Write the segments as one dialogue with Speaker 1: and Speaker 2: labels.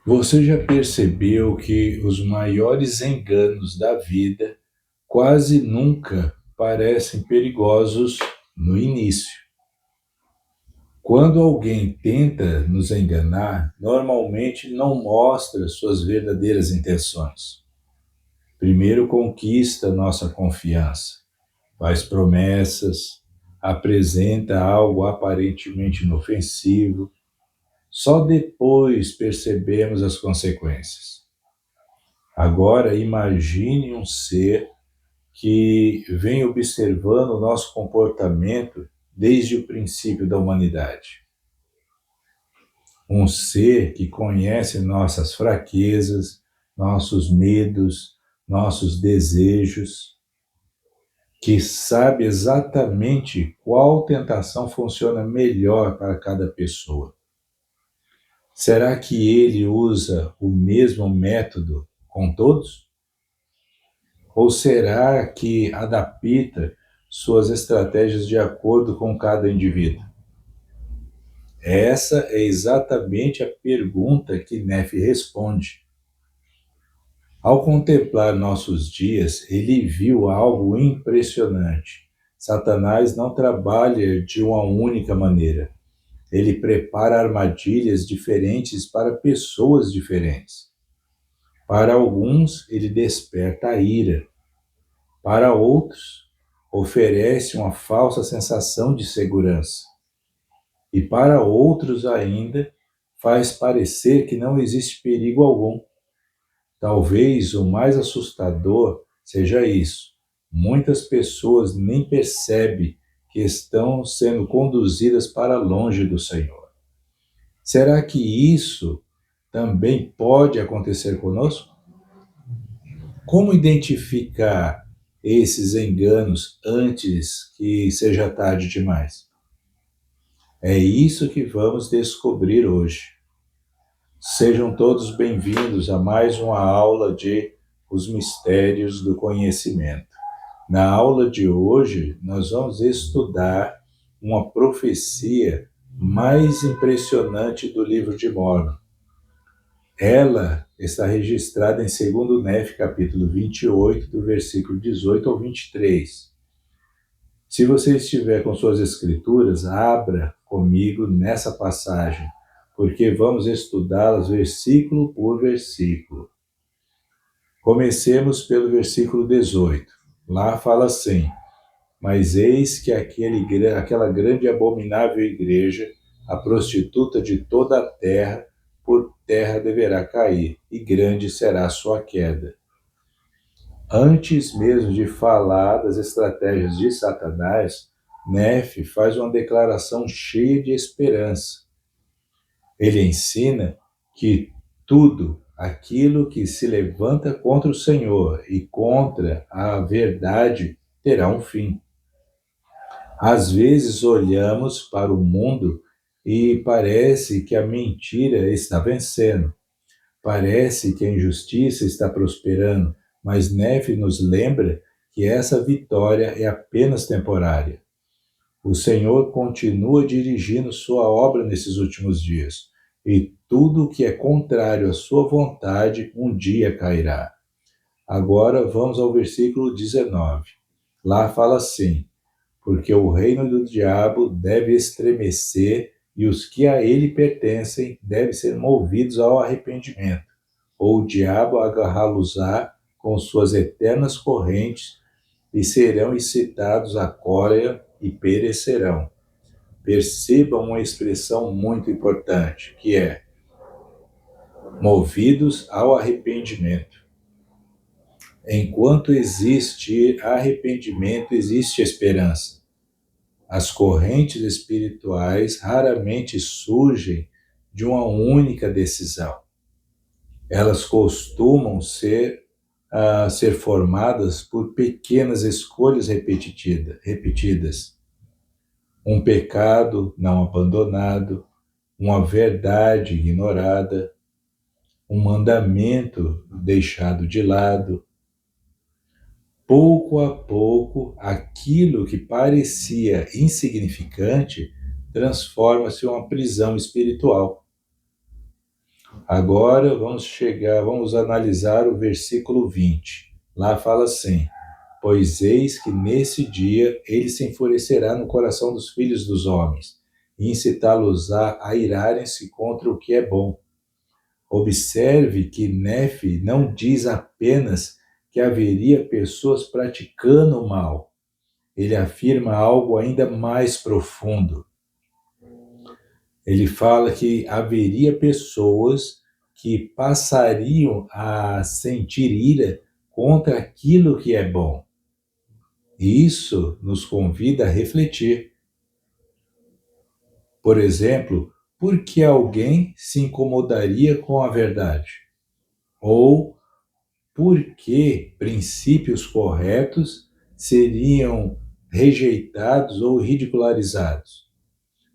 Speaker 1: Você já percebeu que os maiores enganos da vida quase nunca parecem perigosos no início? Quando alguém tenta nos enganar, normalmente não mostra suas verdadeiras intenções. Primeiro conquista nossa confiança, faz promessas, apresenta algo aparentemente inofensivo. Só depois percebemos as consequências. Agora imagine um ser que vem observando o nosso comportamento desde o princípio da humanidade. Um ser que conhece nossas fraquezas, nossos medos, nossos desejos, que sabe exatamente qual tentação funciona melhor para cada pessoa. Será que ele usa o mesmo método com todos? Ou será que adapta suas estratégias de acordo com cada indivíduo? Essa é exatamente a pergunta que Neff responde. Ao contemplar nossos dias, ele viu algo impressionante. Satanás não trabalha de uma única maneira. Ele prepara armadilhas diferentes para pessoas diferentes. Para alguns, ele desperta a ira. Para outros, oferece uma falsa sensação de segurança. E para outros ainda, faz parecer que não existe perigo algum. Talvez o mais assustador seja isso. Muitas pessoas nem percebem que estão sendo conduzidas para longe do Senhor. Será que isso também pode acontecer conosco? Como identificar esses enganos antes que seja tarde demais? É isso que vamos descobrir hoje. Sejam todos bem-vindos a mais uma aula de Os Mistérios do Conhecimento. Na aula de hoje, nós vamos estudar uma profecia mais impressionante do livro de Mórmon. Ela está registrada em 2 Nefe, capítulo 28, do versículo 18 ao 23. Se você estiver com suas escrituras, abra comigo nessa passagem, porque vamos estudá-las versículo por versículo. Comecemos pelo versículo 18. Lá fala assim: Mas eis que aquela grande e abominável igreja, a prostituta de toda a terra, por terra deverá cair, e grande será a sua queda. Antes mesmo de falar das estratégias de Satanás, Nefe faz uma declaração cheia de esperança. Ele ensina que tudo aquilo que se levanta contra o Senhor e contra a verdade terá um fim. Às vezes olhamos para o mundo e parece que a mentira está vencendo. Parece que a injustiça está prosperando, mas Nefe nos lembra que essa vitória é apenas temporária. O Senhor continua dirigindo sua obra nesses últimos dias, e tudo que é contrário à sua vontade um dia cairá. Agora vamos ao versículo 19. Lá fala assim: Porque o reino do diabo deve estremecer e os que a ele pertencem devem ser movidos ao arrependimento, ou o diabo agarrá-los-á com suas eternas correntes e serão excitados à cólera e perecerão. Percebam uma expressão muito importante, que é movidos ao arrependimento. Enquanto existe arrependimento, existe esperança. As correntes espirituais raramente surgem de uma única decisão. Elas costumam ser formadas por pequenas escolhas repetidas. Um pecado não abandonado, uma verdade ignorada, um mandamento deixado de lado. Pouco a pouco, aquilo que parecia insignificante transforma-se em uma prisão espiritual. Agora vamos analisar o versículo 20. Lá fala assim: pois eis que nesse dia ele se enfurecerá no coração dos filhos dos homens, e incitá-los a irarem-se contra o que é bom. Observe que Nefe não diz apenas que haveria pessoas praticando o mal. Ele afirma algo ainda mais profundo. Ele fala que haveria pessoas que passariam a sentir ira contra aquilo que é bom. E isso nos convida a refletir. Por exemplo, por que alguém se incomodaria com a verdade? Ou por que princípios corretos seriam rejeitados ou ridicularizados?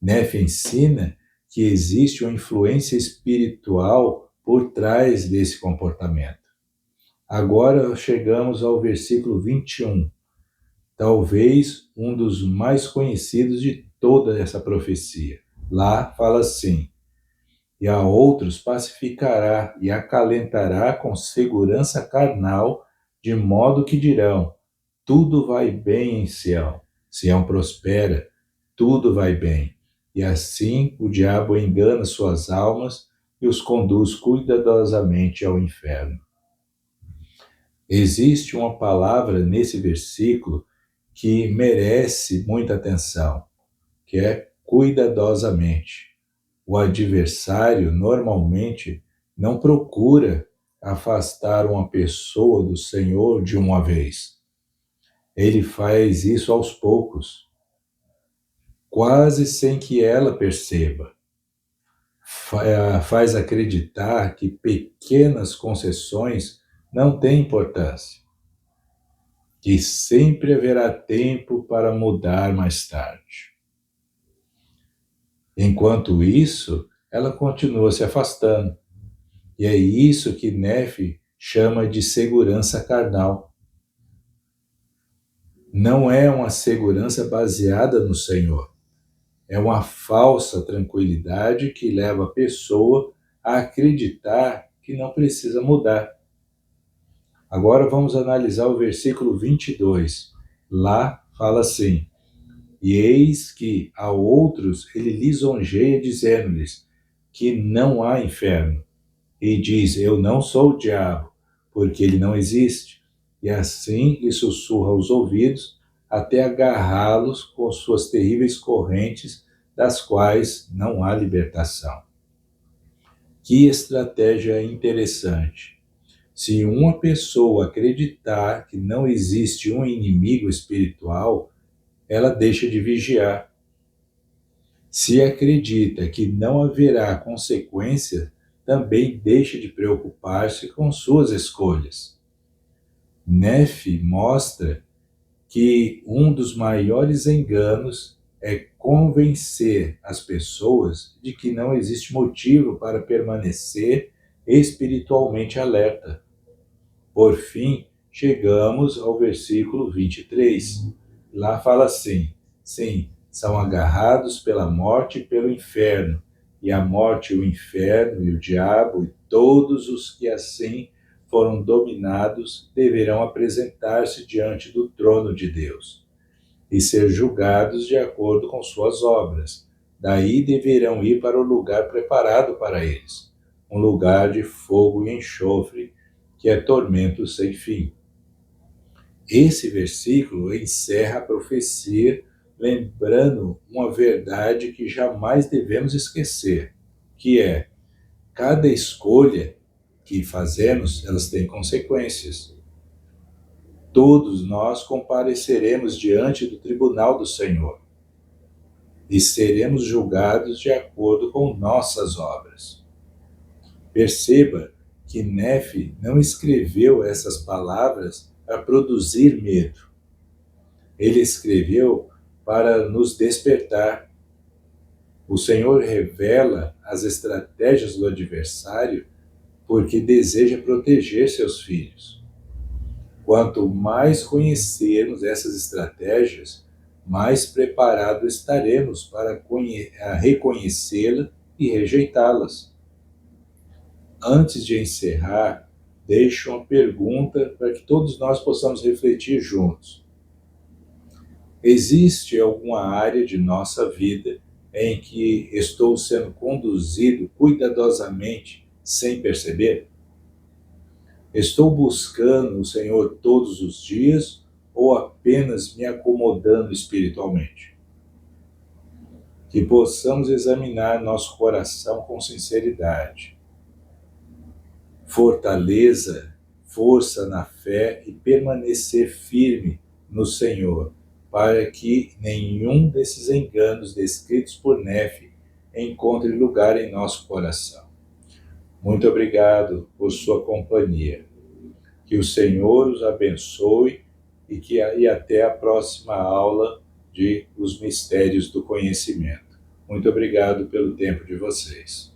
Speaker 1: Neff ensina que existe uma influência espiritual por trás desse comportamento. Agora chegamos ao versículo 21, talvez um dos mais conhecidos de toda essa profecia. Lá fala assim: e a outros pacificará e acalentará com segurança carnal, de modo que dirão: tudo vai bem em Sião. Sião prospera, tudo vai bem. E assim o diabo engana suas almas e os conduz cuidadosamente ao inferno. Existe uma palavra nesse versículo que merece muita atenção, que é cuidadosamente. O adversário normalmente não procura afastar uma pessoa do Senhor de uma vez. Ele faz isso aos poucos, quase sem que ela perceba. Faz acreditar que pequenas concessões não têm importância, que sempre haverá tempo para mudar mais tarde. Enquanto isso, ela continua se afastando. E é isso que Nefe chama de segurança carnal. Não é uma segurança baseada no Senhor. É uma falsa tranquilidade que leva a pessoa a acreditar que não precisa mudar. Agora vamos analisar o versículo 22. Lá fala assim: e eis que a outros ele lisonjeia, dizendo-lhes que não há inferno. E diz: eu não sou o diabo, porque ele não existe. E assim lhe sussurra aos ouvidos, até agarrá-los com suas terríveis correntes, das quais não há libertação. Que estratégia interessante! Se uma pessoa acreditar que não existe um inimigo espiritual, ela deixa de vigiar. Se acredita que não haverá consequência, também deixa de preocupar-se com suas escolhas. Nefe mostra que um dos maiores enganos é convencer as pessoas de que não existe motivo para permanecer espiritualmente alerta. Por fim, chegamos ao versículo 23. Lá fala assim: sim, são agarrados pela morte e pelo inferno, e a morte, o inferno e o diabo e todos os que assim foram dominados deverão apresentar-se diante do trono de Deus e ser julgados de acordo com suas obras. Daí deverão ir para o lugar preparado para eles, um lugar de fogo e enxofre, que é tormento sem fim. Esse versículo encerra a profecia, lembrando uma verdade que jamais devemos esquecer, que é: cada escolha que fazemos, elas têm consequências. Todos nós compareceremos diante do tribunal do Senhor e seremos julgados de acordo com nossas obras. Perceba que Nefe não escreveu essas palavras para produzir medo. Ele escreveu para nos despertar. O Senhor revela as estratégias do adversário porque deseja proteger seus filhos. Quanto mais conhecermos essas estratégias, mais preparados estaremos para reconhecê-las e rejeitá-las. Antes de encerrar, deixo uma pergunta para que todos nós possamos refletir juntos. Existe alguma área de nossa vida em que estou sendo conduzido cuidadosamente sem perceber? Estou buscando o Senhor todos os dias ou apenas me acomodando espiritualmente? Que possamos examinar nosso coração com sinceridade. Fortaleza, força na fé e permanecer firme no Senhor, para que nenhum desses enganos descritos por Nefe encontre lugar em nosso coração. Muito obrigado por sua companhia. Que o Senhor os abençoe e até a próxima aula de Os Mistérios do Conhecimento. Muito obrigado pelo tempo de vocês.